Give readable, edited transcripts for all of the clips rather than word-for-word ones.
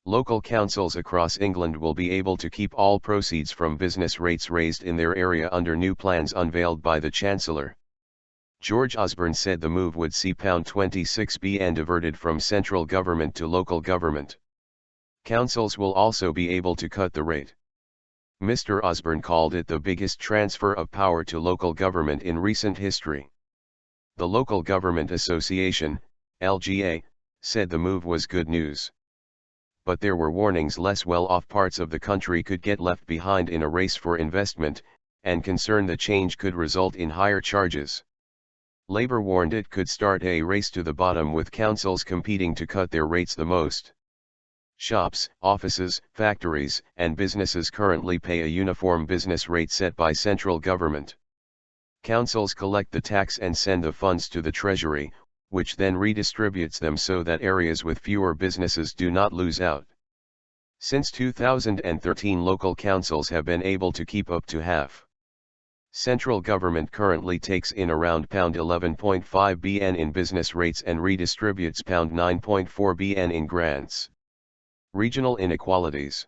Local councils across England will be able to keep all proceeds from business rates raised in their area under new plans unveiled by the Chancellor. George Osborne said the move would see £26 billion diverted from central government to local government. Councils will also be able to cut the rate. Mr. Osborne called it the biggest transfer of power to local government in recent history. The Local Government Association, LGA, said the move was good news. But there were warnings less well-off parts of the country could get left behind in a race for investment, and concern the change could result in higher charges. Labour warned it could start a race to the bottom with councils competing to cut their rates the most. Shops, offices, factories, and businesses currently pay a uniform business rate set by central government. Councils collect the tax and send the funds to the Treasury, which then redistributes them so that areas with fewer businesses do not lose out. Since 2013, local councils have been able to keep up to half. Central government currently takes in around £11.5 billion in business rates and redistributes £9.4 billion in grants. Regional inequalities.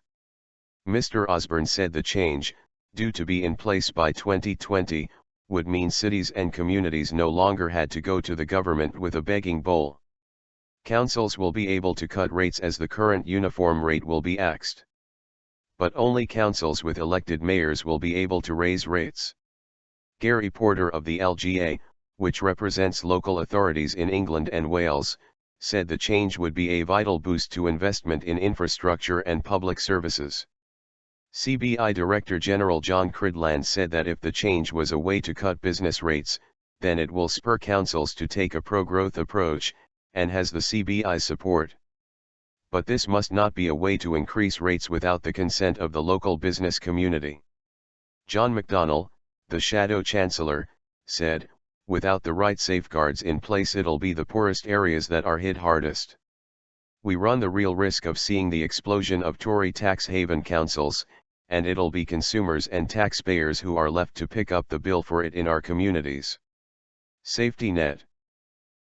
Mr. Osborne said the change, due to be in place by 2020, would mean cities and communities no longer had to go to the government with a begging bowl. Councils will be able to cut rates as the current uniform rate will be axed. But only councils with elected mayors will be able to raise rates. Gary Porter of the LGA, which represents local authorities in England and Wales, said the change would be a vital boost to investment in infrastructure and public services. CBI Director General John Cridland said that if the change was a way to cut business rates, then it will spur councils to take a pro-growth approach, and has the CBI's support. But this must not be a way to increase rates without the consent of the local business community. John McDonnell, the shadow chancellor, said, "Without the right safeguards in place, it'll be the poorest areas that are hit hardest. We run the real risk of seeing the explosion of Tory tax haven councils, and it'll be consumers and taxpayers who are left to pick up the bill for it in our communities." Safety net.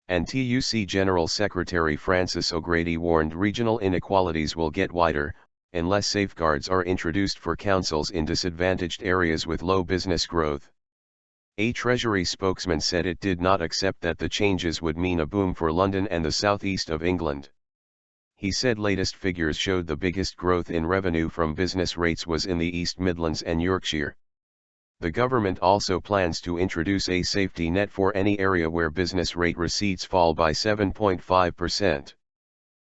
And TUC General Secretary Francis O'Grady warned regional inequalities will get wider, unless safeguards are introduced for councils in disadvantaged areas with low business growth. A Treasury spokesman said it did not accept that the changes would mean a boom for London and the southeast of England. He said latest figures showed the biggest growth in revenue from business rates was in the East Midlands and Yorkshire. The government also plans to introduce a safety net for any area where business rate receipts fall by 7.5%.